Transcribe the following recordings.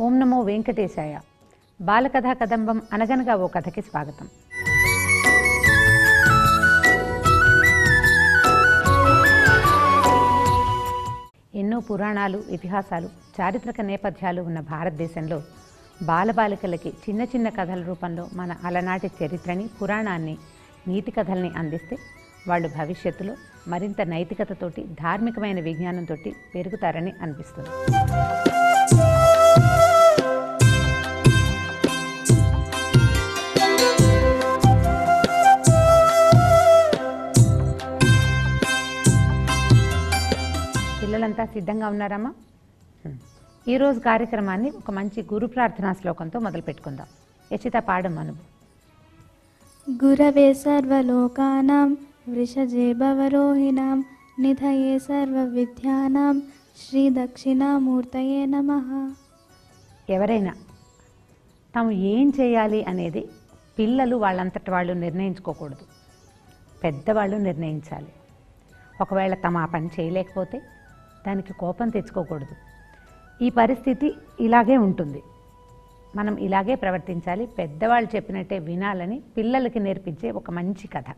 ఓం నమో వెంకటేశాయ. బాలకథా కదంబం అనగనగా ఓ కథకి స్వాగతం. ఎన్నో పురాణాలు, ఇతిహాసాలు, చారిత్రక నేపథ్యాలు ఉన్న భారతదేశంలో బాలబాలికలకి చిన్న చిన్న కథల రూపంలో మన అలనాటి చరిత్రని, పురాణాన్ని, నీతి కథల్ని అందిస్తే వాళ్ళు భవిష్యత్తులో మరింత నైతికతతోటి, ధార్మికమైన విజ్ఞానంతో పెరుగుతారని అనిపిస్తుంది. పిల్లలంతా సిద్ధంగా ఉన్నారమ్మా? ఈరోజు కార్యక్రమాన్ని ఒక మంచి గురు ప్రార్థనా శ్లోకంతో మొదలు పెట్టుకుందాం. యచిత పాడమ్మా నువ్వు. గురవే సర్వలోకానాం వృషజే భవరోహిణాం నిధయే సర్వ విద్యానాం శ్రీ దక్షిణామూర్తయే నమః. ఎవరైనా తాము ఏం చేయాలి అనేది పిల్లలు వాళ్ళంతట వాళ్ళు నిర్ణయించుకోకూడదు, పెద్దవాళ్ళు నిర్ణయించాలి. ఒకవేళ తమ ఆ పని చేయలేకపోతే దానికి కోపం తెచ్చుకోకూడదు. ఈ పరిస్థితి ఇలాగే ఉంటుంది, మనం ఇలాగే ప్రవర్తించాలి, పెద్దవాళ్ళు చెప్పినట్టే వినాలని పిల్లలకి నేర్పించే ఒక మంచి కథ.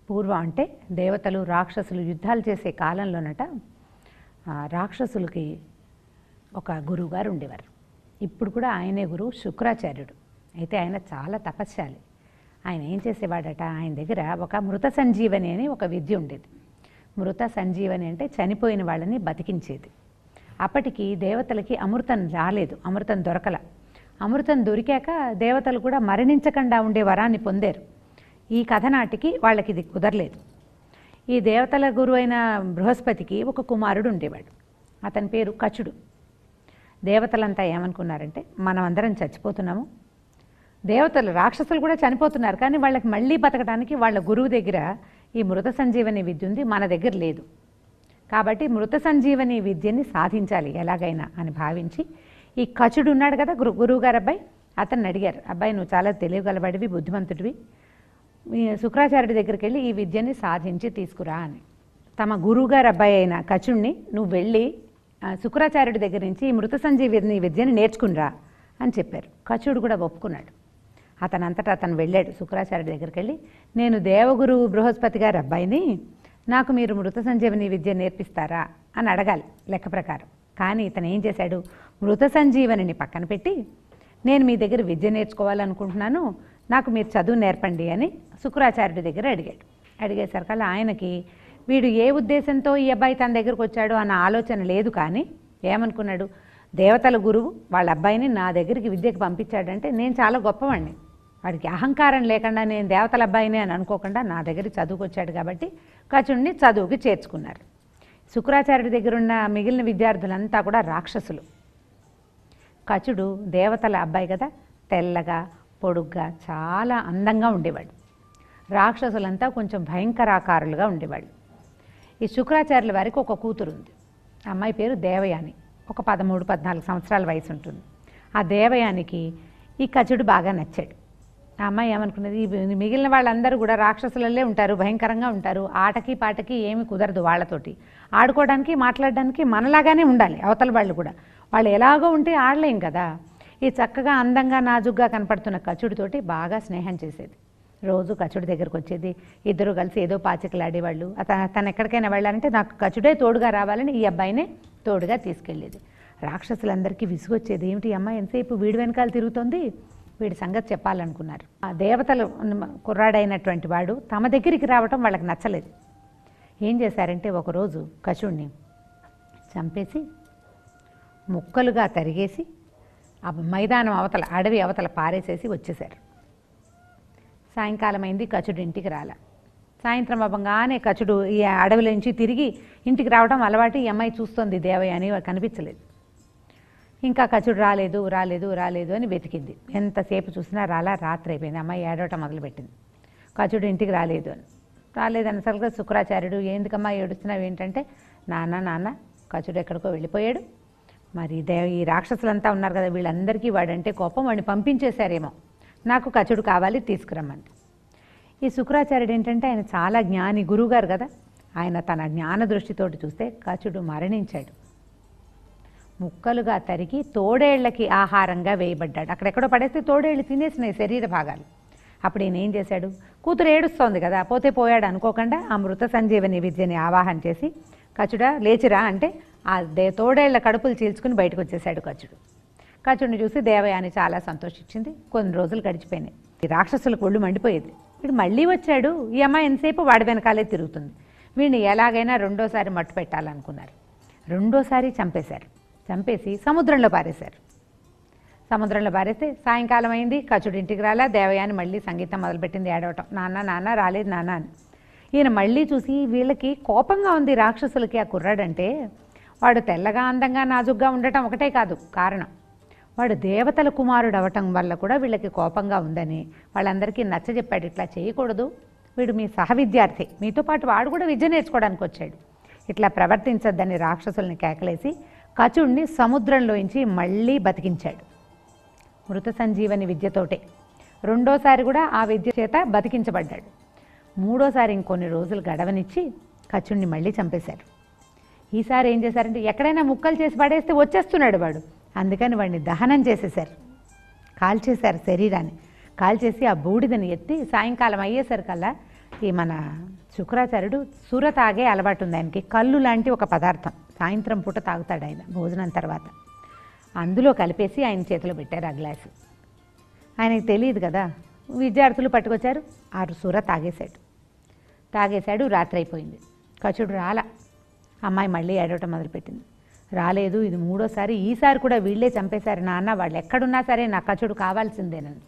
పూర్వం అంటే దేవతలు, రాక్షసులు యుద్ధాలు చేసే కాలంలోనట రాక్షసులకి ఒక గురువుగారు ఉండేవారు. ఇప్పుడు కూడా ఆయనే గురువు, శుక్రాచార్యుడు. అయితే ఆయన చాలా తపస్శాలి. ఆయన ఏం చేసేవాడట, ఆయన దగ్గర ఒక మృత సంజీవని అని ఒక విద్య ఉండేది. మృత సంజీవని అంటే చనిపోయిన వాళ్ళని బతికించేది. అప్పటికి దేవతలకి అమృతం రాలేదు, అమృతం దొరకల. అమృతం దొరికాక దేవతలు కూడా మరణించకుండా ఉండే వరాన్ని పొందారు. ఈ కథ నాటికి వాళ్ళకి ఇది కుదరలేదు. ఈ దేవతల గురువు అయిన బృహస్పతికి ఒక కుమారుడు ఉండేవాడు. అతని పేరు కచుడు. దేవతలంతా ఏమనుకున్నారంటే, మనం అందరం చచ్చిపోతున్నాము, దేవతలు, రాక్షసులు కూడా చనిపోతున్నారు, కానీ వాళ్ళకి మళ్ళీ బతకడానికి వాళ్ళ గురువు దగ్గర ఈ మృత సంజీవని విద్య ఉంది, మన దగ్గర లేదు. కాబట్టి మృత సంజీవని విద్యని సాధించాలి ఎలాగైనా అని భావించి ఈ కచుడు ఉన్నాడు కదా, గురువుగారు అబ్బాయి, అతన్ని అడిగారు, అబ్బాయి నువ్వు చాలా తెలియగలవాడివి, బుద్ధిమంతుడివి, శుక్రాచార్యుడి దగ్గరికి వెళ్ళి ఈ విద్యని సాధించి తీసుకురా అని. తమ గురువుగారు అబ్బాయి అయిన కచుడిని నువ్వు వెళ్ళి శుక్రాచార్యుడి దగ్గర నుంచి ఈ మృత సంజీవని విద్యని నేర్చుకునిరా అని చెప్పారు. కచుడు కూడా ఒప్పుకున్నాడు. అతనంతటా అతను వెళ్ళాడు శుక్రాచార్యుడి దగ్గరికి వెళ్ళి, నేను దేవగురువు బృహస్పతి గారి అబ్బాయిని, నాకు మీరు మృత సంజీవని విద్య నేర్పిస్తారా అని అడగాలి లెక్క ప్రకారం. కానీ ఇతను ఏం చేశాడు, మృత సంజీవనిని పక్కన పెట్టి, నేను మీ దగ్గర విద్య నేర్చుకోవాలనుకుంటున్నాను, నాకు మీరు చదువు నేర్పండి అని శుక్రాచార్యుడి దగ్గర అడిగాడు. అడిగేసరికల్లా ఆయనకి వీడు ఏ ఉద్దేశంతో ఈ అబ్బాయి తన దగ్గరకు వచ్చాడు అన్న ఆలోచన లేదు. కానీ ఏమనుకున్నాడు, దేవతల గురువు వాళ్ళ అబ్బాయిని నా దగ్గరికి విద్యకు పంపించాడంటే నేను చాలా గొప్పవాడిని, వాడికి అహంకారం లేకుండా నేను దేవతల అబ్బాయిని అని అనుకోకుండా నా దగ్గరికి చదువుకు వచ్చాడు కాబట్టి కచుడిని చదువుకి చేర్చుకున్నారు. శుక్రాచార్యుడి దగ్గర ఉన్న మిగిలిన విద్యార్థులంతా కూడా రాక్షసులు. కచుడు దేవతల అబ్బాయి కదా, తెల్లగా పొడుగ్గా చాలా అందంగా ఉండేవాడు. రాక్షసులంతా కొంచెం భయంకరాకారులుగా ఉండేవాళ్ళు. ఈ శుక్రాచార్యుల వారికి ఒక కూతురు ఉంది. ఆ అమ్మాయి పేరు దేవయాని. ఒక 13-14 సంవత్సరాల వయసు ఉంటుంది. ఆ దేవయానికి ఈ కచుడు బాగా నచ్చాడు. ఆ అమ్మాయి ఏమనుకున్నది, మిగిలిన వాళ్ళందరూ కూడా రాక్షసులల్లే ఉంటారు, భయంకరంగా ఉంటారు, ఆటకి పాటకి ఏమి కుదరదు, వాళ్ళతోటి ఆడుకోవడానికి మాట్లాడడానికి మనలాగానే ఉండాలి అవతల వాళ్ళు కూడా, వాళ్ళు ఎలాగో ఉంటే ఆడలేం కదా. ఈ చక్కగా అందంగా నాజుగ్గా కనపడుతున్న కచుడితోటి బాగా స్నేహం చేసేది. రోజు కచుడి దగ్గరకు వచ్చేది, ఇద్దరు కలిసి ఏదో పాచికలు ఆడేవాళ్ళు. తను ఎక్కడికైనా వెళ్ళాలంటే నాకు కచుడే తోడుగా రావాలని ఈ అబ్బాయినే తోడుగా తీసుకెళ్ళేది. రాక్షసులందరికీ విసుగొచ్చేది, ఏమిటి ఈ అమ్మాయి ఎంతసేపు వీడి వెనకాల తిరుగుతోంది, వీడి సంగతి చెప్పాలనుకున్నారు. ఆ దేవతలు కుర్రాడైనటువంటి వాడు తమ దగ్గరికి రావటం వాళ్ళకి నచ్చలేదు. ఏం చేశారంటే ఒకరోజు కచుడిని చంపేసి ముక్కలుగా తరిగేసి ఆ మైదానం అవతల, అడవి అవతల పారేసేసి వచ్చేశారు. సాయంకాలం అయింది, కచుడు ఇంటికి రాల. సాయంత్రం అవ్వగానే కచుడు ఈ అడవిలో నుంచి తిరిగి ఇంటికి రావడం అలవాటు. ఈ అమ్మాయి చూస్తుంది దేవయాని, కనిపించలేదు. ఇంకా కచుడు రాలేదు రాలేదు రాలేదు అని వెతికింది. ఎంతసేపు చూసినా రాలా. రాత్రి అయిపోయింది. అమ్మాయి ఏడవటం మొదలుపెట్టింది, కచుడు ఇంటికి రాలేదు అని. రాలేదనేసరిగా శుక్రాచార్యుడు, ఎందుకమ్మా ఏడుస్తున్నావు ఏంటంటే, నాన్న కచుడు ఎక్కడికో వెళ్ళిపోయాడు, మరి ఈ రాక్షసులంతా ఉన్నారు కదా, వీళ్ళందరికీ వాడంటే కోపం, వాడిని పంపించేశారేమో, నాకు కచుడు కావాలి తీసుకురమ్మంది. ఈ శుక్రాచార్యుడు ఏంటంటే ఆయన చాలా జ్ఞాని, గురువుగారు కదా, ఆయన తన జ్ఞాన దృష్టితోటి చూస్తే కచుడు మరణించాడు. ముక్కలుగా తరిగి తోడేళ్లకి ఆహారంగా వేయబడ్డాడు. అక్కడెక్కడో పడేస్తే తోడేళ్ళు తినేసినాయి శరీర భాగాలు. అప్పుడు ఈయన ఏం చేశాడు, కూతురు ఏడుస్తోంది కదా, పోతే పోయాడు అనుకోకుండా ఆ మృత సంజీవని విద్యని ఆవాహన చేసి, కచుడా లేచిరా అంటే ఆ తోడేళ్ల కడుపులు చీల్చుకుని బయటకు వచ్చేసాడు కచుడు. కచుడిని చూసి దేవయాని చాలా సంతోషించింది. కొన్ని రోజులు గడిచిపోయినాయి. ఈ రాక్షసులకు ఒళ్ళు మండిపోయేది. వీడు మళ్ళీ వచ్చాడు, ఈ అమ్మాయి ఎంతసేపు వాడి వెనకాలే తిరుగుతుంది, వీడిని ఎలాగైనా రెండోసారి మట్టు పెట్టాలనుకున్నారు. రెండోసారి చంపేశారు. చంపేసి సముద్రంలో పారేశారు. సముద్రంలో పారేస్తే సాయంకాలం అయింది. కచుడు ఇంటికి రాలా. దేవయాని మళ్ళీ సంగీతం మొదలుపెట్టింది, ఏడవటం, నాన్న నాన్న రాలేదు నాన్న అని. ఈయన మళ్ళీ చూసి వీళ్ళకి కోపంగా ఉంది రాక్షసులకి ఆ కుర్రాడంటే. వాడు తెల్లగా అందంగా నాజుగ్గా ఉండటం ఒకటే కాదు కారణం, వాడు దేవతల కుమారుడు అవటం వల్ల కూడా వీళ్ళకి కోపంగా ఉందని వాళ్ళందరికీ నచ్చజెప్పాడు. ఇట్లా చేయకూడదు, వీడు మీ సహ విద్యార్థి, మీతో పాటు వాడు కూడా విద్య నేర్చుకోవడానికి వచ్చాడు, ఇట్లా ప్రవర్తించద్దని రాక్షసుల్ని కేకలేసి కచుడిని సముద్రంలోంచి మళ్ళీ బతికించాడు మృత సంజీవని విద్యతోటే. రెండోసారి కూడా ఆ విద్య చేత బతికించబడ్డాడు. మూడోసారి ఇంకొన్ని రోజులు గడవనిచ్చి కచుడిని మళ్ళీ చంపేశారు. ఈసారి ఏం చేశారంటే ఎక్కడైనా ముక్కలు చేసి పడేస్తే వచ్చేస్తున్నాడు వాడు, అందుకని వాడిని దహనం చేసేశారు, కాల్చేశారు శరీరాన్ని. కాల్చేసి ఆ బూడిదని ఎత్తి సాయంకాలం అయ్యేసరికల్లా ఈ మన శుక్రాచార్యుడు సుర తాగే అలవాటు ఉంది ఆయనకి. కళ్ళు లాంటి ఒక పదార్థం సాయంత్రం పూట తాగుతాడు ఆయన భోజనం తర్వాత. అందులో కలిపేసి ఆయన చేతిలో పెట్టారు ఆ గ్లాసు. ఆయనకి తెలియదు కదా, విద్యార్థులు పట్టుకొచ్చారు, ఆ సుర తాగేశాడు. రాత్రి అయిపోయింది. కచుడు రాలా. అమ్మాయి మళ్ళీ ఏడవటం మొదలుపెట్టింది. రాలేదు, ఇది మూడోసారి. ఈసారి కూడా వీళ్ళే చంపేశారు నాన్న, వాళ్ళు ఎక్కడున్నా సరే నా కచుడు కావాల్సిందేనని.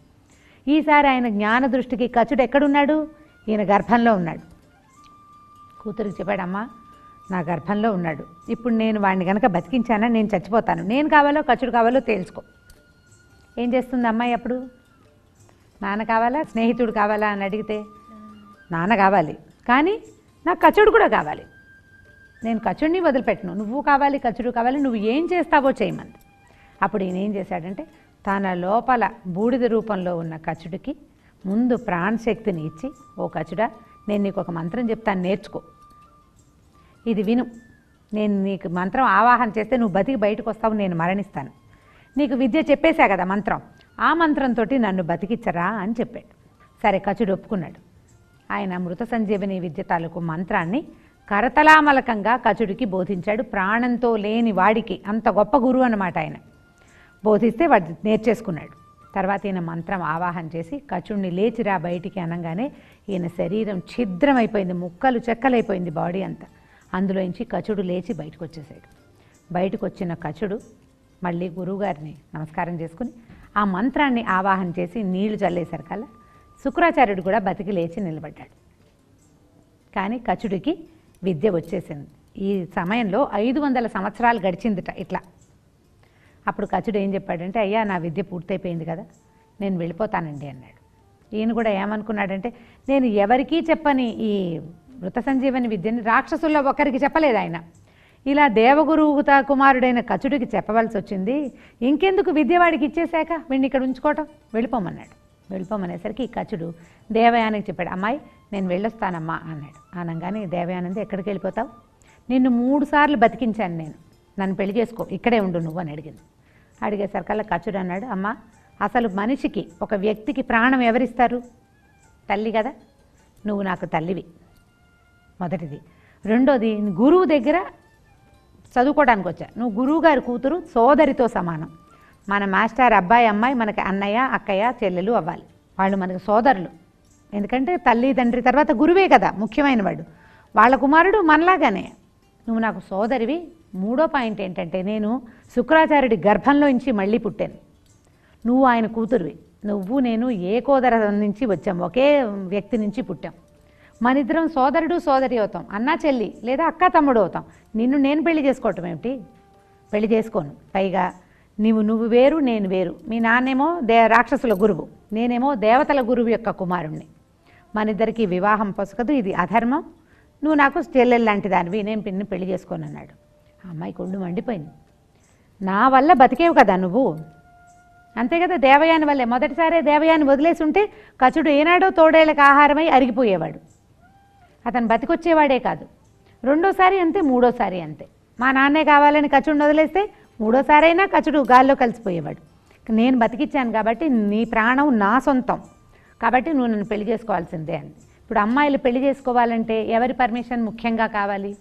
ఈసారి ఆయన జ్ఞాన దృష్టికి కచుడు ఎక్కడున్నాడు, ఈయన గర్భంలో ఉన్నాడు. కూతురికి చెప్పాడమ్మా, నా గర్భంలో ఉన్నాడు, ఇప్పుడు నేను వాడిని కనుక బతికించానా నేను చచ్చిపోతాను, నేను కావాలో కచుడు కావాలో తేల్చుకో. ఏం చేస్తుంది అమ్మాయి అప్పుడు? నాన్న కావాలా స్నేహితుడు కావాలా అని అడిగితే నాన్న కావాలి, కానీ నాకు కచుడు కూడా కావాలి, నేను కచుడిని వదిలిపెట్టను, నువ్వు కావాలి కచుడు కావాలి, నువ్వు ఏం చేస్తావో చేయమంది. అప్పుడు ఈయన ఏం చేశాడంటే తన లోపల బూడిద రూపంలో ఉన్న కచుడికి ముందు ప్రాణశక్తిని ఇచ్చి, ఓ కచుడా నేను నీకు ఒక మంత్రం చెప్తాను, నేర్చుకో, ఇది విను, నేను నీకు మంత్రం ఆవాహన చేస్తే నువ్వు బతికి బయటకు వస్తావు, నేను మరణిస్తాను, నీకు విద్య చెప్పేశా కదా మంత్రం, ఆ మంత్రంతో నన్ను బతికిచ్చరా అని చెప్పాడు. సరే కచుడు ఒప్పుకున్నాడు. ఆయన మృత సంజీవని విద్య తాలూకు మంత్రాన్ని కరతలామలకంగా కచుడికి బోధించాడు. ప్రాణంతో లేని వాడికి అంత గొప్ప గురువు అన్నమాట ఆయన. బోధిస్తే వాడు నేర్చేసుకున్నాడు. తర్వాత ఈయన మంత్రం ఆవాహన చేసి కచుడిని లేచిరా బయటికి అనగానే ఈయన శరీరం ఛిద్రమైపోయింది, ముక్కలు చెక్కలైపోయింది బాడీ అంతా. అందులోంచి కచుడు లేచి బయటకు వచ్చేసాడు. బయటకు వచ్చిన కచుడు మళ్ళీ గురువుగారిని నమస్కారం చేసుకుని ఆ మంత్రాన్ని ఆవాహన చేసి నీళ్లు చల్లేసరికల్లా శుక్రాచార్యుడు కూడా బతికి లేచి నిలబడ్డాడు. కానీ కచుడికి విద్య వచ్చేసింది. ఈ సమయంలో 500 సంవత్సరాలు గడిచిందిట ఇట్లా. అప్పుడు కచుడు ఏం చెప్పాడంటే, అయ్యా నా విద్య పూర్తయిపోయింది కదా, నేను వెళ్ళిపోతానండి అన్నాడు. ఈయన కూడా ఏమనుకున్నాడంటే, నేను ఎవరికీ చెప్పని ఈ మృత సంజీవని విద్యని రాక్షసుల్లో ఒకరికి చెప్పలేదు ఆయన, ఇలా దేవగురువు కుమారుడైన కచుడికి చెప్పవలసి వచ్చింది, ఇంకెందుకు విద్య వాడికి ఇచ్చేశాక వీడిని ఇక్కడ ఉంచుకోవటం, వెళ్ళిపోమన్నాడు. వెళ్ళిపోమనేసరికి కచుడు దేవయానికి చెప్పాడు, అమ్మాయి నేను వెళ్ళొస్తానమ్మా అన్నాడు. అనగానే దేవయానంది ఎక్కడికి వెళ్ళిపోతావు, నిన్ను 3 సార్లు బతికించాను నేను, నన్ను పెళ్లి చేసుకో, ఇక్కడే ఉండు నువ్వు అని అడిగింది. అడిగేసరికల్లా కచుడు అన్నాడు, అమ్మ అసలు మనిషికి ఒక వ్యక్తికి ప్రాణం ఎవరిస్తారు, తల్లి కదా, నువ్వు నాకు తల్లివి మొదటిది. రెండోది గురువు దగ్గర చదువుకోవడానికి వచ్చా, నువ్వు గురువుగారి కూతురు సోదరితో సమానం. మన మాస్టర్ అబ్బాయి అమ్మాయి మనకి అన్నయ్య అక్కయ్య చెల్లెలు అవ్వాలి, వాళ్ళు మనకు సోదరులు. ఎందుకంటే తల్లి తండ్రి తర్వాత గురువే కదా ముఖ్యమైన వాడు, వాళ్ళ కుమారుడు మనలాగానే, నువ్వు నాకు సోదరివి. 3వ పాయింట్ ఏంటంటే నేను శుక్రాచార్యుడి గర్భంలోంచి మళ్ళీ పుట్టాను, నువ్వు ఆయన కూతురువి, నువ్వు నేను ఏకోదర నుంచి వచ్చాం, ఒకే వ్యక్తి నుంచి పుట్టాం, మనిద్దరం సోదరుడు సోదరి అవుతాం, అన్నా చెల్లి లేదా అక్క తమ్ముడు అవుతాం. నిన్ను నేను పెళ్లి చేసుకోవటం ఏమిటి, పెళ్లి చేసుకోను. పైగా నువ్వు వేరు నేను వేరు, మీ నాన్నేమో రాక్షసుల గురువు, నేనేమో దేవతల గురువు యొక్క కుమారుణ్ణి, మన ఇద్దరికి వివాహం పొసగదు, ఇది అధర్మం, నువ్వు నాకు చెల్లెలు లాంటి దానివి, నేను పిన్ని పెళ్లి చేసుకోను అన్నాడు. ఆ అమ్మాయి కొండు మండిపోయింది. నా వల్ల బతికేవు కదా నువ్వు, అంతే కదా, దేవయాని వల్లే. మొదటిసారే దేవయాని వదిలేసి ఉంటే కచుడు ఏనాడో తోడేళ్ళకి ఆహారమై అరిగిపోయేవాడు, అతను బతికొచ్చేవాడే కాదు. రెండోసారి అంతే, మూడోసారి అంతే. మా నాన్నే కావాలని కచుడిని వదిలేస్తే మూడోసారి అయినా కచుడు గాల్లో కలిసిపోయేవాడు. నేను బతికిచ్చాను కాబట్టి నీ ప్రాణం నా సొంతం కాబట్టి నువ్వు నన్ను పెళ్లి చేసుకోవాల్సిందే అని. ఇప్పుడు అమ్మాయిలు పెళ్లి చేసుకోవాలంటే ఎవరి పర్మిషన్ ముఖ్యంగా కావాలి?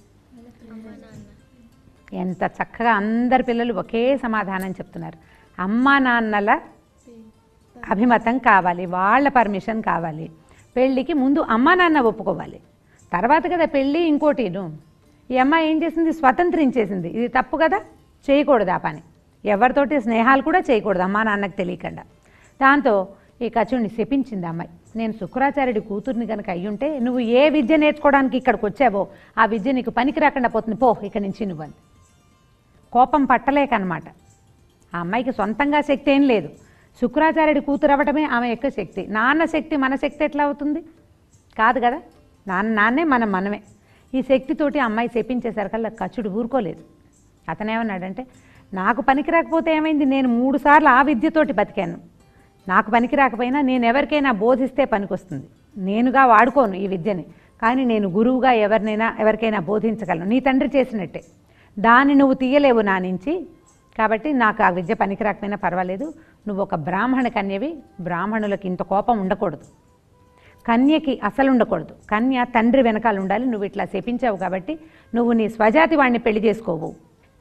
ఎంత చక్కగా అందరి పిల్లలు ఒకే సమాధానం చెప్తున్నారు. అమ్మా నాన్నల అభిమతం కావాలి, వాళ్ళ పర్మిషన్ కావాలి. పెళ్ళికి ముందు అమ్మా నాన్న ఒప్పుకోవాలి, తర్వాత కదా పెళ్ళి. ఇంకోటిను, ఈ అమ్మాయి ఏం చేసింది? స్వతంత్రించేసింది. ఇది తప్పు కదా, చేయకూడదు ఆ పని. ఎవరితోటి స్నేహాలు కూడా చేయకూడదు అమ్మా నాన్నకు తెలియకుండా. దాంతో ఈ కచుడిని శపించింది అమ్మాయి. నేను శుక్రాచార్యుడి కూతుర్ని కనుక అయ్యుంటే నువ్వు ఏ విద్య నేర్చుకోవడానికి ఇక్కడికి వచ్చావో ఆ విద్య నీకు పనికి రాకుండా పోతుంది, పో ఇక్కడి నుంచి నువ్వని. కోపం పట్టలేకనమాట. ఆ అమ్మాయికి సొంతంగా శక్తి ఏం లేదు, శుక్రాచార్యుడి కూతురు అవ్వటమే ఆమె యొక్క శక్తి. నాన్న శక్తి మన శక్తి ఎట్లా అవుతుంది? కాదు కదా, నాన్నే మనమే. ఈ శక్తితోటి అమ్మాయి శపించేసరికల్లా కచుడు ఊరుకోలేదు. అతనేమన్నాడంటే, నాకు పనికి రాకపోతే ఏమైంది, నేను 3 సార్లు ఆ విద్యతోటి బతికాను. నాకు పనికి రాకపోయినా నేను ఎవరికైనా బోధిస్తే పనికొస్తుంది. నేనుగా వాడుకోను ఈ విద్యని, కానీ నేను గురువుగా ఎవరికైనా బోధించగలను. నీ తండ్రి చేసినట్టే. దాన్ని నువ్వు తీయలేవు నా నుంచి, కాబట్టి నాకు ఆ విద్య పనికి రాకపోయినా పర్వాలేదు. నువ్వు ఒక బ్రాహ్మణ కన్యవి, బ్రాహ్మణులకి ఇంత కోపం ఉండకూడదు, కన్యకి అసలు ఉండకూడదు. కన్య తండ్రి వెనకాల ఉండాలి. నువ్వు ఇట్లా శపించావు కాబట్టి నువ్వు నీ స్వజాతి వాడిని పెళ్లి చేసుకోవు,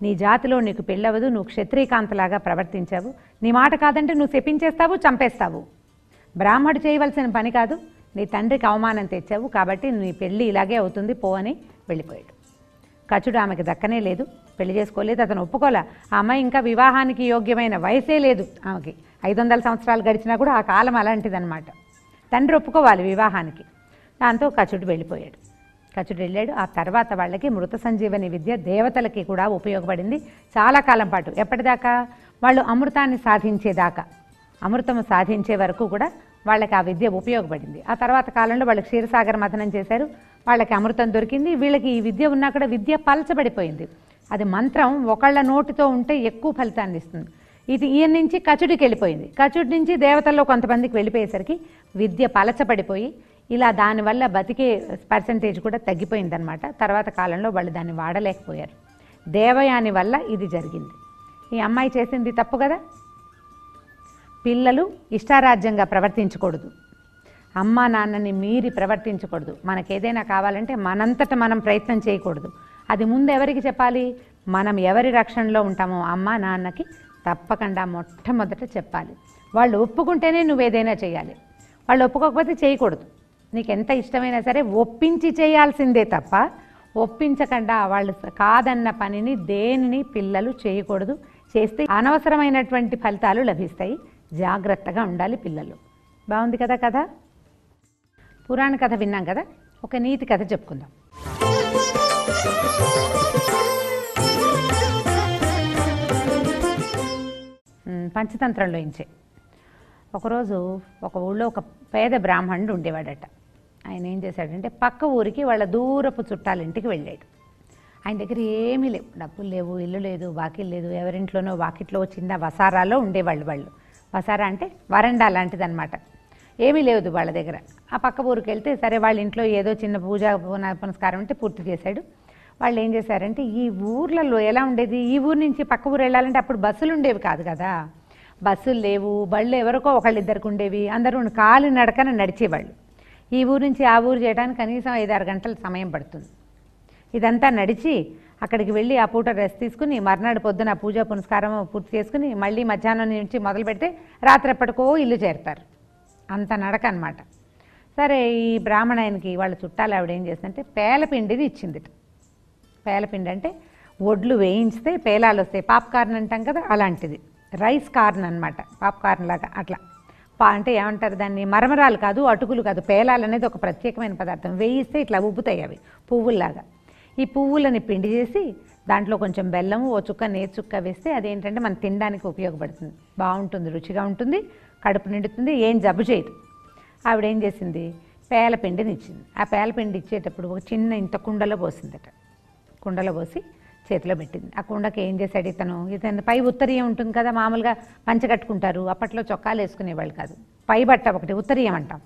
నీ జాతిలో నీకు పెళ్ళవదు, నువ్వు క్షత్రియకాంతలాగా ప్రవర్తించావు. నీ మాట కాదంటే నువ్వు శపించేస్తావు, చంపేస్తావు. బ్రాహ్మడు చేయవలసిన పని కాదు, నీ తండ్రికి అవమానం తెచ్చావు కాబట్టి నీ పెళ్ళి ఇలాగే అవుతుంది, పో అని వెళ్ళిపోయాడు. కచుడు ఆమెకి దక్కనే లేదు, పెళ్లి చేసుకోలేదు, అతను ఒప్పుకోలే. ఆ అమ్మాయి ఇంకా వివాహానికి యోగ్యమైన వయసే లేదు ఆమెకి. 500 సంవత్సరాలు గడిచినా కూడా ఆ కాలం అలాంటిదన్నమాట. తండ్రి ఒప్పుకోవాలి వివాహానికి. దాంతో కచుడు వెళ్ళిపోయాడు. కచుడు వెళ్ళాడు. ఆ తర్వాత వాళ్ళకి మృత సంజీవని విద్య దేవతలకి కూడా ఉపయోగపడింది చాలా కాలం పాటు. ఎప్పటిదాకా? వాళ్ళు అమృతాన్ని సాధించేదాకా, అమృతము సాధించే వరకు కూడా వాళ్ళకి ఆ విద్య ఉపయోగపడింది. ఆ తర్వాత కాలంలో వాళ్ళు క్షీరసాగర మథనం చేశారు, వాళ్ళకి అమృతం దొరికింది. వీళ్ళకి ఈ విద్య ఉన్నా కూడా విద్య పలచబడిపోయింది. అది మంత్రం ఒకళ్ళ నోటితో ఉంటే ఎక్కువ ఫలితాన్ని ఇస్తుంది. ఇది ఈయన నుంచి కచుడికి వెళ్ళిపోయింది. కచుడి నుంచి దేవతల్లో కొంతమందికి వెళ్ళిపోయేసరికి విద్య పలచబడిపోయి ఇలా దానివల్ల బతికే పర్సంటేజ్ కూడా తగ్గిపోయిందనమాట. తర్వాత కాలంలో వాళ్ళు దాన్ని వాడలేకపోయారు. దేవయాని వల్ల ఇది జరిగింది. ఈ అమ్మాయి చేసింది తప్పు కదా. పిల్లలు ఇష్టారాజ్యంగా ప్రవర్తించకూడదు, అమ్మా నాన్నని మీరి ప్రవర్తించకూడదు. మనకేదైనా కావాలంటే మనంతట మనం ప్రయత్నం చేయకూడదు. అది ముందు ఎవరికి చెప్పాలి? మనం ఎవరి రక్షణలో ఉంటామో అమ్మా నాన్నకి తప్పకుండా మొట్టమొదట చెప్పాలి. వాళ్ళు ఒప్పుకుంటేనే నువ్వేదైనా చేయాలి, వాళ్ళు ఒప్పుకోకపోతే చేయకూడదు. నీకు ఎంత ఇష్టమైనా సరే ఒప్పించి చేయాల్సిందే తప్ప ఒప్పించకుండా వాళ్ళు కాదన్న పనిని దేనిని పిల్లలు చేయకూడదు. చేస్తే అనవసరమైనటువంటి ఫలితాలు లభిస్తాయి. జాగ్రత్తగా ఉండాలి పిల్లలు. బాగుంది కదా కథ? పురాణ కథ విన్నాం కదా, ఒక నీతి కథ చెప్పుకుందాం. పంచతంత్రంలో ఇంచే ఒకరోజు ఒక ఊళ్ళో ఒక పేద బ్రాహ్మణుడు ఉండేవాడట. ఆయన ఏం చేశాడంటే పక్క ఊరికి వాళ్ళ దూరపు చుట్టాలింటికి వెళ్ళాడు. ఆయన దగ్గర ఏమీ లేవు, డబ్బులు లేవు, ఇల్లు లేదు, వాకిల్ లేదు. ఎవరింట్లోనో వాకిట్లో చిన్న వసారాలో ఉండేవాళ్ళు. వాళ్ళు వసారా అంటే వరండా లాంటిదన్నమాట. ఏమీ లేదు వాళ్ళ దగ్గర. ఆ పక్క ఊరికి వెళ్తే సరే వాళ్ళ ఇంట్లో ఏదో చిన్న పూజ పునస్కారం అంటే పూర్తి చేశాడు. వాళ్ళు ఏం చేశారంటే ఈ ఊర్లలో ఎలా ఉండేది, ఈ ఊరు నుంచి పక్క ఊరు వెళ్ళాలంటే అప్పుడు బస్సులు ఉండేవి కాదు కదా, బస్సులు లేవు, బళ్ళు ఎవరికో ఒకళ్ళిద్దరికి ఉండేవి. అందరూ కాలి నడకన నడిచేవాళ్ళు. ఈ ఊరు నుంచి ఆ ఊరు చేయడానికి కనీసం 5-6 గంటల సమయం పడుతుంది. ఇదంతా నడిచి అక్కడికి వెళ్ళి ఆ పూట రెస్ట్ తీసుకుని మర్నాడు పొద్దున పూజ పునస్కారం పూర్తి చేసుకుని మళ్ళీ మధ్యాహ్నం నుంచి మొదలు పెడితే రాత్రి ఎప్పటికో ఇల్లు చేరుతారు. అంత నడక అన్నమాట. సరే ఈ బ్రాహ్మణాయనకి వాళ్ళ చుట్టాలు ఆవిడ ఏం చేసిందంటే పేలపిండిని ఇచ్చింది. పేలపిండి అంటే ఒడ్లు వేయించితే పేలాలు వస్తాయి, పాప్కార్న్ అంటాం కదా అలాంటిది. రైస్ కార్న్ అనమాట, పాప్కార్న్ లాగా అట్లా. అంటే ఏమంటారు దాన్ని, మరమరాలు కాదు, అటుకులు కాదు, పేలాలు అనేది ఒక ప్రత్యేకమైన పదార్థం. వేయిస్తే ఇట్లా ఉబ్బుతాయి అవి పువ్వుల్లాగా. ఈ పువ్వులని పిండి చేసి దాంట్లో కొంచెం బెల్లము, ఓ చుక్క నేతి చుక్క వేస్తే అదేంటంటే మనం తినడానికి ఉపయోగపడుతుంది. బాగుంటుంది, రుచిగా ఉంటుంది, కడుపు నిండుతుంది, ఏం జబ్బు చేయదు. ఆవిడ ఏం చేసింది, పేలపిండిని ఇచ్చింది. ఆ పేలపిండి ఇచ్చేటప్పుడు ఒక చిన్న ఇంత కుండలో పోసిందట. కుండలో పోసి చేతిలో పెట్టింది. ఆ కుండకి ఏం చేశాడు ఇతను పై ఉత్తరీయం ఉంటుంది కదా, మామూలుగా పంచ కట్టుకుంటారు, అప్పట్లో చొక్కాలు వేసుకునేవాళ్ళు కాదు, పై బట్ట ఒకటి ఉత్తరీయం అంటాం.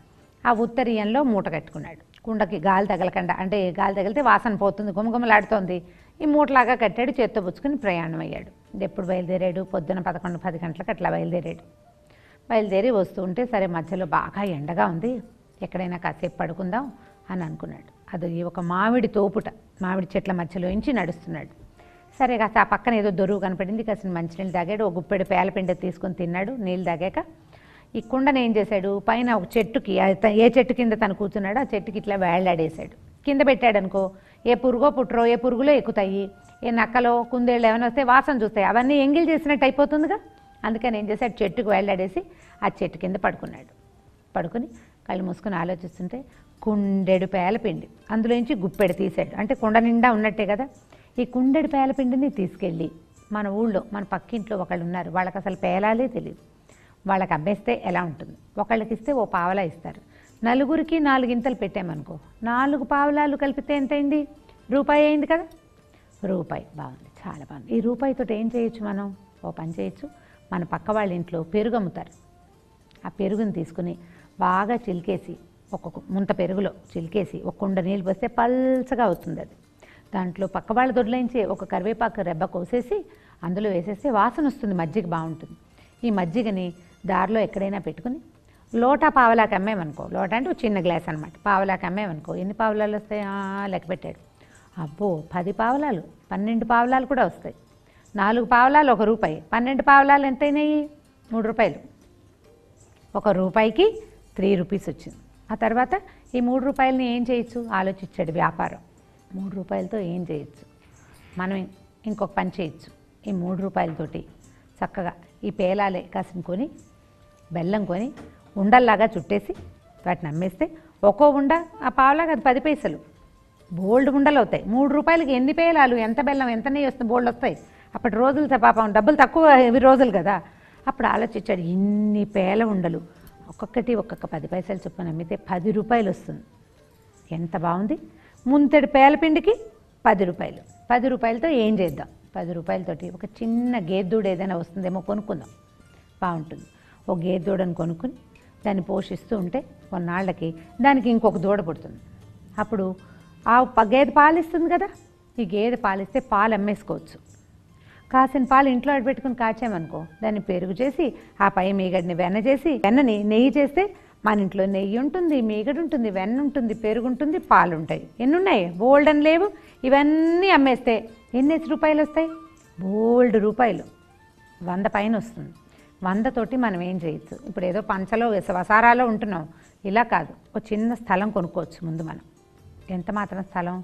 ఆ ఉత్తరీయంలో మూట కట్టుకున్నాడు. కుండకి గాలి తగలకుండా, అంటే గాలి తగిలితే వాసన పోతుంది, గుమగుమలాడుతోంది. ఈ మూటలాగా కట్టాడు, చేత్తో పుచ్చుకొని ప్రయాణం అయ్యాడు. ఎప్పుడు బయలుదేరాడు? పొద్దున 11-10 గంటలకు అట్లా బయలుదేరాడు. బయలుదేరి వస్తూ ఉంటే సరే మధ్యలో బాగా ఎండగా ఉంది, ఎక్కడైనా కాసేపు పడుకుందాం అని అనుకున్నాడు. అది ఒక మామిడి తోపుట, మామిడి చెట్ల మధ్యలోంచి నడుస్తున్నాడు. సరే కాస్త ఆ పక్కన ఏదో దొరువు కనపడింది, కాసిన మంచినీళ్ళు తాగాడు. ఒక గుప్పెడు పేలపిండి తీసుకొని తిన్నాడు. నీళ్ళు తాగాక ఈ కుండను ఏం చేశాడు, పైన ఒక చెట్టుకి, ఏ చెట్టు కింద తను కూర్చున్నాడో ఆ చెట్టుకి ఇట్లా వేళ్లాడేశాడు. కింద పెట్టాడు అనుకో, ఏ పురుగో పుట్రో, ఏ పురుగులో ఎక్కుతాయి, ఏ నక్కలో కుందేళ్ళు ఏమైనా వస్తే వాసన చూస్తాయి, అవన్నీ ఎంగిల్ చేసినట్టు అయిపోతుందిగా. అందుకని ఏం చేశాడు, చెట్టుకు వేళ్లాడేసి ఆ చెట్టు కింద పడుకున్నాడు. పడుకుని కళ్ళు మూసుకొని ఆలోచిస్తుంటే కుండెడు పేలపిండి అందులోంచి గుప్పెడు తీశాడు. అంటే కుండ నిండా ఉన్నట్టే కదా. ఈ కుండెడు పేలపిండిని తీసుకెళ్ళి మన ఊళ్ళో, మన పక్కింట్లో ఒకళ్ళు ఉన్నారు, వాళ్ళకి అసలు పేలాలే తెలియదు. వాళ్ళకి అమ్మేస్తే ఎలా ఉంటుంది, ఒకళ్ళకి ఇస్తే ఓ పావలా ఇస్తారు. నలుగురికి 4 గింతలు పెట్టామనుకో, 4 పావలాలు కలిపితే ఎంతైంది? రూపాయి అయింది కదా. రూపాయి. బాగుంది, చాలా బాగుంది. ఈ రూపాయితో ఏం చేయొచ్చు మనం? ఓ పని చేయొచ్చు. మన పక్క వాళ్ళ ఇంట్లో పెరుగు అమ్ముతారు. ఆ పెరుగుని తీసుకుని బాగా చిలికేసి, ఒక్కొక్క ముంత పెరుగులో చిలికేసి ఒక కుండ నీళ్ళు పోస్తే పల్చగా అవుతుంది అది. దాంట్లో పక్క వాళ్ళ దొడ్లోంచి ఒక కరివేపాకు రెబ్బ కోసేసి అందులో వేసేస్తే వాసన వస్తుంది, మజ్జిగ బాగుంటుంది. ఈ మజ్జిగని దారిలో ఎక్కడైనా పెట్టుకుని లోటా పావలాకి అమ్మేమనుకో, లోటా అంటే ఒక చిన్న గ్లాస్ అనమాట, పావలాకి అమ్మేమనుకో, ఎన్ని పావలాలు వస్తాయి? లెక్క పెట్టాడు. అబ్బో 10 పావలాలు, 12 పావలాలు కూడా వస్తాయి. 4 పావలాలు 1 రూపాయి, 12 పావలాలు ఎంతైనాయి? 3 రూపాయలు. 1 రూపాయికి 3 రూపీస్ వచ్చింది. ఆ తర్వాత ఈ 3 రూపాయలని ఏం చేయొచ్చు ఆలోచించాడు. వ్యాపారం 3 రూపాయలతో ఏం చేయొచ్చు, మనం ఇంకొక పని చేయొచ్చు. ఈ 3 రూపాయలతోటి చక్కగా ఈ పేలాలే కాసిన కొని, బెల్లం కొని ఉండల్లాగా చుట్టేసి వాటిని అమ్మేస్తే ఒక్కో ఉండ ఆ పావలాగా అది 10 పైసలు. బోల్డ్ ఉండలు అవుతాయి. 3 రూపాయలకి ఎన్ని పేలాలు, ఎంత బెల్లం, ఎంత నెయ్యి వస్తుంది, బోల్డ్ వస్తాయి. అప్పటి రోజులు పాపం డబ్బులు తక్కువ ఇవి రోజులు కదా. అప్పుడు ఆలోచించాడు, ఇన్ని పేల ఉండలు ఒక్కొక్కటి ఒక్కొక్క 10 పైసలు చొప్పున అమ్మితే 10 రూపాయలు వస్తుంది. ఎంత బాగుంది. ముంతడి పేలపిండికి 10 రూపాయలు. 10 రూపాయలతో ఏం చేద్దాం? 10 రూపాయలతోటి ఒక చిన్న గేదెదూడ ఏదైనా వస్తుందేమో కొనుక్కుందాం, బాగుంటుంది. ఒక గేదెదూడని కొనుక్కుని దాన్ని పోషిస్తూ ఉంటే కొన్నాళ్ళకి దానికి ఇంకొక దూడ పుడుతుంది. అప్పుడు ఆ గేదె పాలిస్తుంది కదా, ఈ గేదె పాలిస్తే పాలు అమ్మేసుకోవచ్చు. కాసిన పాలు ఇంట్లో పెట్టుకుని కాచామనుకో, దాన్ని పెరుగు చేసి ఆ పై మీగడిని వెన్న చేసి, వెన్నని నెయ్యి చేస్తే మన ఇంట్లో నెయ్యి ఉంటుంది, మీగడ ఉంటుంది, వెన్న ఉంటుంది, పెరుగు ఉంటుంది, పాలు ఉంటాయి. ఎన్ని ఉన్నాయి? బోల్డ్ అని లేవు. ఇవన్నీ అమ్మేస్తే ఎన్ని రూపాయలు వస్తాయి? బోల్డ్ రూపాయలు, 100 పైన వస్తుంది. 100తోటి మనం ఏం చేయొచ్చు? ఇప్పుడు ఏదో పంచలో వసారాలో ఉంటున్నాం, ఇలా కాదు. ఒక చిన్న స్థలం కొనుక్కోవచ్చు. ముందు మనం ఎంత మాత్రం స్థలం?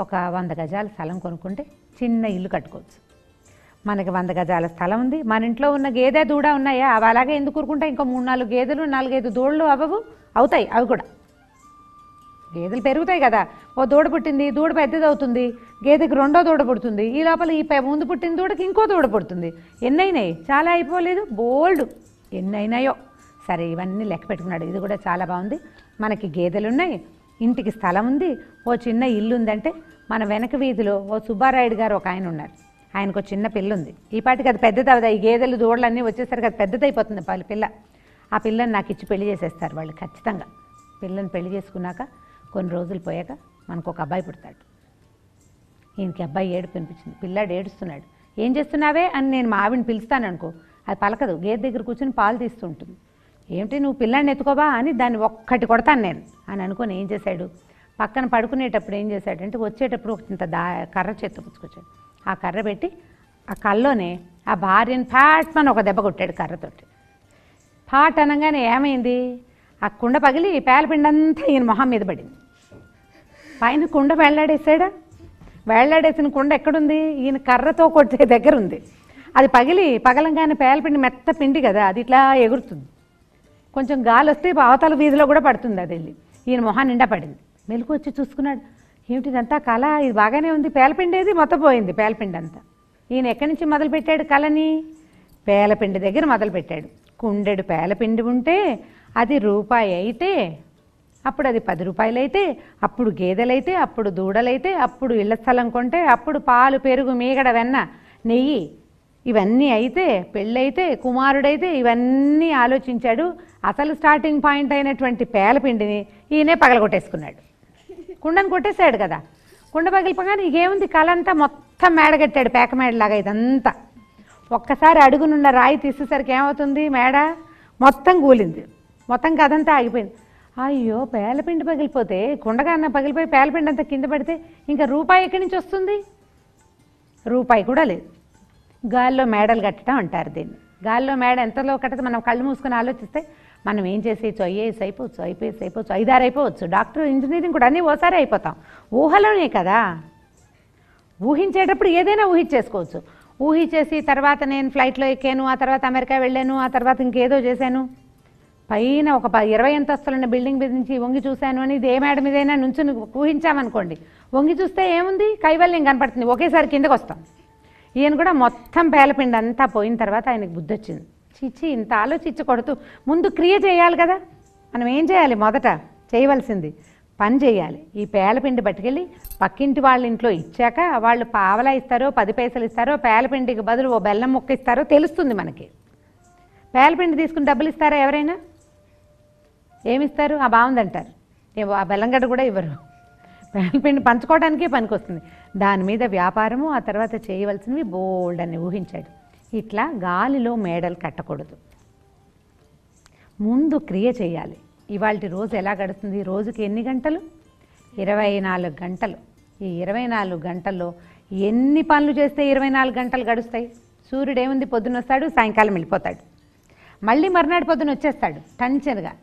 ఒక 100 గజాల స్థలం కొనుక్కుంటే చిన్న ఇల్లు కట్టుకోవచ్చు. మనకి 100 గజాల స్థలం ఉంది, మన ఇంట్లో ఉన్న గేదె దూడ ఉన్నాయా? అవి అలాగే ఎందుకు కూరుకుంటాయి? ఇంకో 3-4 గేదెలు, 4-5 దూడలు అవ్వవు? అవుతాయి. అవి కూడా గేదెలు పెరుగుతాయి కదా. ఓ దూడ పుట్టింది, దూడ పెద్దది అవుతుంది, గేదెకి 2వ దూడ పుడుతుంది, ఈ లోపల ఈ ముందు పుట్టిన దూడకి ఇంకో దూడ పుడుతుంది. ఎన్నైనాయి? చాలా అయిపోలేదు, బోల్డ్ ఎన్నైనాయో. సరే, ఇవన్నీ లెక్క పెట్టుకున్నాడు. ఇది కూడా చాలా బాగుంది. మనకి గేదెలు ఉన్నాయి, ఇంటికి స్థలం ఉంది, ఓ చిన్న ఇల్లు ఉందంటే మన వెనక వీధిలో ఓ సుబ్బారాయుడు గారు ఒక ఆయన ఉన్నారు. ఆయనకు చిన్న పిల్ల ఉంది. ఈ పాటికి అది పెద్దది అవుదా, ఈ గేదెలు దూడలన్నీ వచ్చేసరికి అది పెద్దదైపోతుంది పిల్ల. ఆ పిల్లని నాకు ఇచ్చి పెళ్లి చేసేస్తారు వాళ్ళు ఖచ్చితంగా. పిల్లని పెళ్లి చేసుకున్నాక కొన్ని రోజులు పోయాక మనకు ఒక అబ్బాయి పుడతాడు. ఈయనకి అబ్బాయి ఏడుపు అనిపించింది. పిల్లాడు ఏడుస్తున్నాడు. ఏం చేస్తున్నావే అని నేను మా ఆవిడని పిలుస్తాను అనుకో, అది పలకదు. గేదె దగ్గర కూర్చొని పాలు తీస్తూ ఉంటుంది. ఏమిటి నువ్వు పిల్లాడిని ఎత్తుకోవా అని దాన్ని ఒక్కటి కొడతాను నేను అని అనుకొని ఏం చేశాడు, పక్కన పడుకునేటప్పుడు ఏం చేశాడంటే వచ్చేటప్పుడు ఇంత కర్ర చేత్తో పుచ్చుకొచ్చాడు. ఆ కర్ర పెట్టి ఆ కల్లోనే ఆ భార్యను ఫ్యాట్మని ఒక దెబ్బ కొట్టాడు కర్రతోటి. ఫాట్ అనగానే ఏమైంది, ఆ కుండ పగిలి పేలపిండంతా ఈయన మొహం మీద పడింది. పైన కుండ వేళ్లాడేసాడా, వేళ్లాడేసిన కుండ ఎక్కడుంది? ఈయన కర్రతో కొట్టే దగ్గర ఉంది. అది పగలంగానే పేలపిండి మెత్త పిండి కదా, అది ఇట్లా ఎగురుతుంది. కొంచెం గాలి వస్తే అవతల వీధిలో కూడా పడుతుంది. అది వెళ్ళి ఈయన మొహం నిండా పడింది. మెలకు వచ్చి చూసుకున్నాడు, ఏమిటి ఇదంతా కళ, ఇది బాగానే ఉంది, పేలపిండేది మొత్తం పోయింది పేలపిండి అంతా. ఈయన ఎక్కడి నుంచి మొదలుపెట్టాడు కళని? పేలపిండి దగ్గర మొదలుపెట్టాడు. కుండెడు పేలపిండి ఉంటే అది రూపాయి అయితే, అప్పుడు అది 10 రూపాయలు అయితే, అప్పుడు గేదెలైతే, అప్పుడు దూడలైతే, అప్పుడు ఇళ్ల స్థలం కొంటే, అప్పుడు పాలు, పెరుగు, మీగడ, వెన్న, నెయ్యి, ఇవన్నీ అయితే, పెళ్ళైతే, కుమారుడైతే, ఇవన్నీ ఆలోచించాడు. అసలు స్టార్టింగ్ పాయింట్ అయినటువంటి పేలపిండిని ఈయనే పగలగొట్టేసుకున్నాడు. కుండను కొట్టేశాడు కదా. కుండ పగిలిపోగానే ఇకేముంది, కళ అంతా మొత్తం మేడగట్టాడు, పేక మేడలాగా ఇదంతా. ఒక్కసారి అడుగునున్న రాయి తీసేసరికి ఏమవుతుంది, మేడ మొత్తం కూలింది, మొత్తం కథంతా ఆగిపోయింది. అయ్యో, పేలపిండి పగిలిపోతే, కుండగాన్న పగిలిపోయి పేలపిండి అంతా కింద పడితే ఇంకా రూపాయి ఎక్కడి నుంచి వస్తుంది? రూపాయి కూడా లేదు. గాల్లో మేడలు కట్టడం అంటారు దీన్ని. గాల్లో మేడ ఎంతలో కట్టితే మనం కళ్ళు మూసుకొని ఆలోచిస్తే మనం ఏం చేసేయచ్చు, ఐఏఎస్ అయిపోవచ్చు, ఐపీఎస్ అయిపోవచ్చు, 5-6 అయిపోవచ్చు, డాక్టర్, ఇంజనీరింగ్ కూడా అన్నీ ఓసారి అయిపోతాం. ఊహలోనే కదా. ఊహించేటప్పుడు ఏదైనా ఊహించేసుకోవచ్చు. ఊహించేసి తర్వాత నేను ఫ్లైట్లో ఎక్కాను, ఆ తర్వాత అమెరికా వెళ్ళాను, ఆ తర్వాత ఇంకేదో చేశాను, పైన ఒక 20 అంతస్తులున్న బిల్డింగ్ మీద నుంచి వంగి చూశాను అని ఇది ఏ మేడ మీదైనా నుంచుని ఊహించామనుకోండి, వంగి చూస్తే ఏముంది, కైవల్యం కనపడుతుంది, ఒకేసారి కిందకు వస్తాం. ఈయన కూడా మొత్తం పేలపిండి అంతా పోయిన తర్వాత ఆయనకు బుద్ధి వచ్చింది. చిచ్చి, ఇంత ఆలోచించకూడదు, ముందు క్రియ చేయాలి కదా. మనం ఏం చేయాలి, మొదట చేయవలసింది పని చేయాలి. ఈ పేలపిండి పట్టుకెళ్ళి పక్కింటి వాళ్ళ ఇంట్లో ఇచ్చాక వాళ్ళు పావలా ఇస్తారో 10 పైసలు ఇస్తారో, పేలపిండికి బదులు ఓ బెల్లం ముక్క ఇస్తారో తెలుస్తుంది మనకి. పేలపిండి తీసుకుని డబ్బులు ఇస్తారా ఎవరైనా? ఏమిస్తారు? ఆ బాగుందంటారు, ఆ బెల్లంగడ్డ కూడా ఇవ్వరు. పేలపిండి పంచుకోవడానికే పనికొస్తుంది. దాని మీద వ్యాపారము, ఆ తర్వాత చేయవలసినవి బోల్డ్ అని ఊహించాడు. ఇట్లా గాలిలో మేడలు కట్టకూడదు, ముందు క్రియ చేయాలి. ఇవాళ రోజు ఎలా గడుస్తుంది, రోజుకి ఎన్ని గంటలు? 24 గంటలు. ఈ 24 గంటల్లో ఎన్ని పనులు చేస్తే 24 గంటలు గడుస్తాయి? సూర్యుడు ఏముంది, పొద్దున వస్తాడు, సాయంకాలం వెళ్ళిపోతాడు, మళ్ళీ మర్నాడు పొద్దున వచ్చేస్తాడు టెన్షన్గా.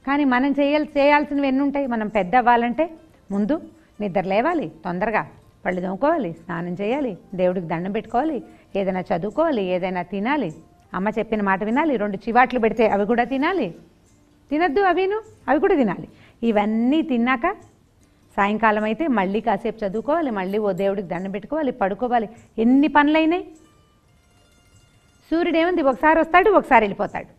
కానీ మనం చేయాల్సినవి ఎన్ని ఉంటాయి? మనం పెద్ద అవ్వాలంటే ముందు నిద్ర లేవాలి, తొందరగా పళ్ళు తోముకోవాలి, స్నానం చేయాలి, దేవుడికి దండం పెట్టుకోవాలి, ఏదైనా చదువుకోవాలి, ఏదైనా తినాలి, అమ్మ చెప్పిన మాట వినాలి, 2 చివాట్లు పెడితే అవి కూడా తినాలి, తినద్దు అవి కూడా తినాలి. ఇవన్నీ తిన్నాక సాయంకాలం అయితే మళ్ళీ కాసేపు చదువుకోవాలి, మళ్ళీ ఓ దేవుడికి దండం పెట్టుకోవాలి, పడుకోవాలి. ఎన్ని పనులైనాయి? సూర్యుడు ఏముంది, ఒకసారి వస్తాడు, ఒకసారి వెళ్ళిపోతాడు.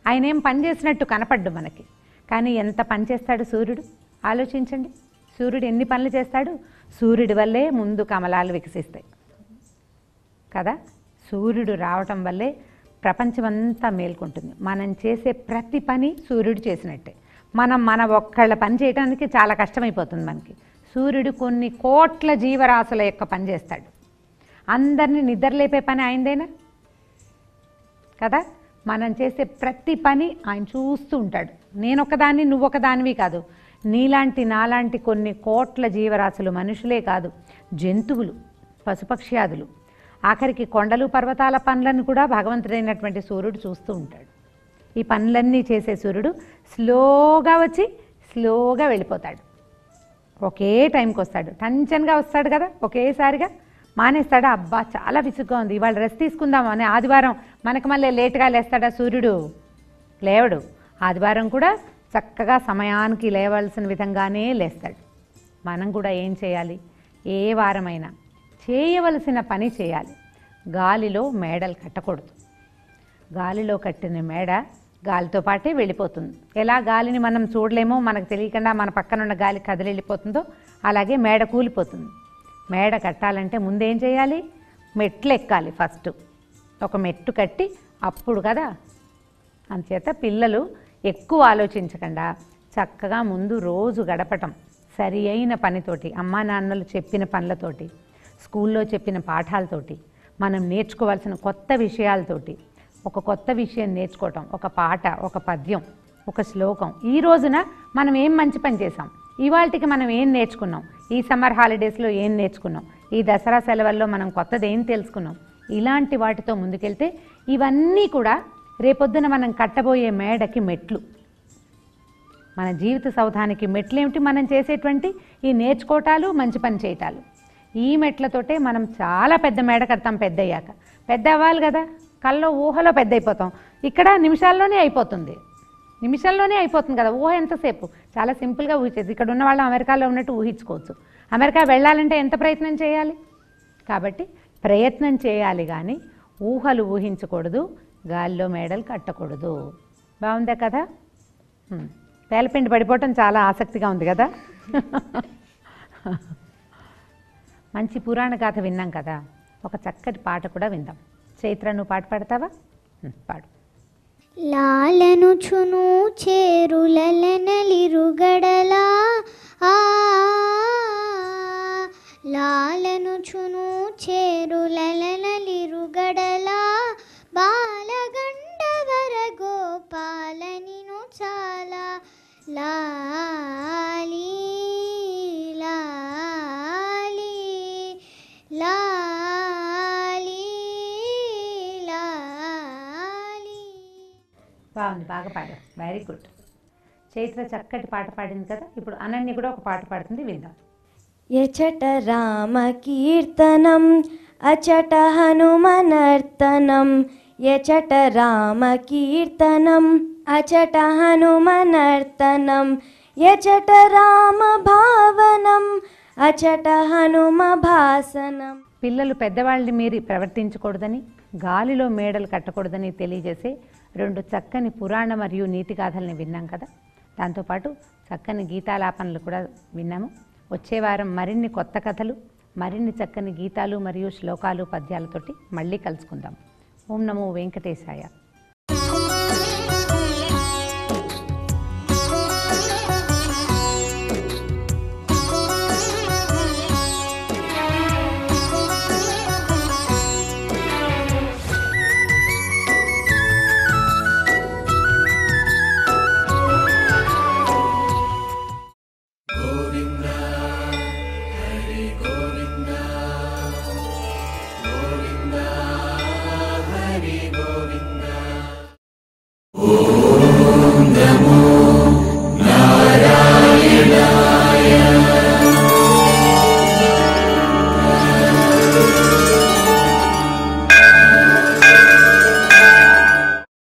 ఆయన ఏం పని చేసినట్టు కనపడ్డు మనకి, కానీ ఎంత పని చేస్తాడు సూర్యుడు ఆలోచించండి. సూర్యుడు ఎన్ని పనులు చేస్తాడు? సూర్యుడి వల్లే ముందు కమలాలు వికసిస్తాయి కదా. సూర్యుడు రావటం వల్లే ప్రపంచమంతా మేల్కొంటుంది. మనం చేసే ప్రతి పని సూర్యుడు చేసినట్టే. మన ఒక్కళ్ళ పని చేయడానికి చాలా కష్టమైపోతుంది మనకి. సూర్యుడు కొన్ని కోట్ల జీవరాశుల యొక్క పని చేస్తాడు. అందరినీ నిద్రలేపే పని ఆయనదేనా కదా. మనం చేసే ప్రతి పని ఆయన చూస్తూ ఉంటాడు. నేనొకదాన్ని, నువ్వొకదానివి కాదు, నీలాంటి నాలాంటి కొన్ని కోట్ల జీవరాశులు, మనుషులే కాదు, జంతువులు, పశుపక్ష్యాదులు, ఆఖరికి కొండలు పర్వతాల పనులను కూడా భగవంతుడైనటువంటి సూర్యుడు చూస్తూ ఉంటాడు. ఈ పనులన్నీ చేసే సూర్యుడు స్లోగా వచ్చి స్లోగా వెళ్ళిపోతాడు. ఒకే టైంకి వస్తాడు, టెన్షన్గా వస్తాడు కదా, ఒకేసారిగా మానేస్తాడా? అబ్బా చాలా విసుగ్గా ఉంది, ఇవాళ రెస్ట్ తీసుకుందాం అని ఆదివారం మనకు మళ్ళీ లేట్గా లేస్తాడా సూర్యుడు? లేవడు. ఆదివారం కూడా చక్కగా సమయానికి లేవలసిన విధంగానే లేస్తాడు. మనం కూడా ఏం చేయాలి? ఏ వారమైనా చేయవలసిన పని చేయాలి. గాలిలో మేడలు కట్టకూడదు. గాలిలో కట్టిన మేడ గాలితో పాటే వెళ్ళిపోతుంది. ఎలా గాలిని మనం చూడలేమో, మనకు తెలియకుండా మన పక్కనున్న గాలి కదిలి వెళ్ళిపోతుందో అలాగే మేడ కూలిపోతుంది. మేడ కట్టాలంటే ముందేం చేయాలి? మెట్లు ఎక్కాలి. ఫస్ట్ ఒక మెట్టు కట్టి అప్పుడు కదా. అంచేత పిల్లలు ఎక్కువ ఆలోచించకుండా చక్కగా ముందు రోజు గడపటం సరి అయిన పనితోటి, అమ్మా నాన్నలు చెప్పిన పనులతోటి, స్కూల్లో చెప్పిన పాఠాలతోటి, మనం నేర్చుకోవాల్సిన కొత్త విషయాలతోటి, ఒక కొత్త విషయం నేర్చుకోవటం, ఒక పాట, ఒక పద్యం, ఒక శ్లోకం. ఈ రోజున మనం ఏం మంచి పని చేసాం, ఇవాళకి మనం ఏం నేర్చుకున్నాం, ఈ సమ్మర్ హాలిడేస్లో ఏం నేర్చుకున్నాం, ఈ దసరా సెలవుల్లో మనం కొత్తది ఏం తెలుసుకున్నాం, ఇలాంటి వాటితో ముందుకెళ్తే ఇవన్నీ కూడా రేపొద్దున మనం కట్టబోయే మేడకి మెట్లు. మన జీవిత సౌధానికి మెట్లు ఏమిటి? మనం చేసేటువంటి ఈ నేర్చుకోవటాలు, మంచి పని చేయటాలు. ఈ మెట్లతోటే మనం చాలా పెద్ద మేడ కడతాం. పెద్ద అయ్యాక పెద్ద అవ్వాలి కదా, కల్లో ఊహలో పెద్ద అయిపోతాం. ఇక్కడ నిమిషాల్లోనే అయిపోతుంది, నిమిషాల్లోనే అయిపోతుంది కదా. ఊహ ఎంతసేపు? చాలా సింపుల్గా ఊహించేది. ఇక్కడ ఉన్న వాళ్ళు అమెరికాలో ఉన్నట్టు ఊహించుకోవచ్చు. అమెరికా వెళ్ళాలంటే ఎంత ప్రయత్నం చేయాలి? కాబట్టి ప్రయత్నం చేయాలి కానీ ఊహలు ఊహించకూడదు, గాలిలో మేడలు కట్టకూడదు. బాగుందా కదా? పేలపిండి పడిపోవటం చాలా ఆసక్తిగా ఉంది కదా. మంచి పురాణ గాథ విన్నాం కదా, ఒక చక్కటి పాట కూడా విందాం. చైత్ర, నువ్వు పాట పాడతావా? పాడు. లాలనుచును చేరులలనలిరుగడలా ఆ లాలనుచును చేరులలనలిరుగడలా బాలగండవర గోపాలనిను చాలా లాలి లాలి లాలి లాలి. బాగుంది, బాగా పాడారు, వెరీ గుడ్. చైత్ర చక్కటి పాట పాడింది కదా. ఇప్పుడు అనన్య కూడా ఒక పాట పాడుతుంది, విందాం. యచట రామ కీర్తనం అచట హనుమనర్తనం, యచట రామ కీర్తనం అచట హనుమనర్తనం, యచట రామ భావనం అచట హనుమ భాసనం. పిల్లలు పెద్దవాళ్ళని మీరి ప్రవర్తించకూడదని, గాలిలో మేడలు కట్టకూడదని తెలియజేసే 2 చక్కని పురాణ మరియు నీతి గాథల్ని విన్నాం కదా. దాంతోపాటు చక్కని గీతాలాపనలు కూడా విన్నాము. వచ్చే వారం మరిన్ని కొత్త కథలు, మరిన్ని చక్కని గీతాలు మరియు శ్లోకాలు, పద్యాలతోటి మళ్ళీ కలుసుకుందాం. ఓం నమో వెంకటేశాయ.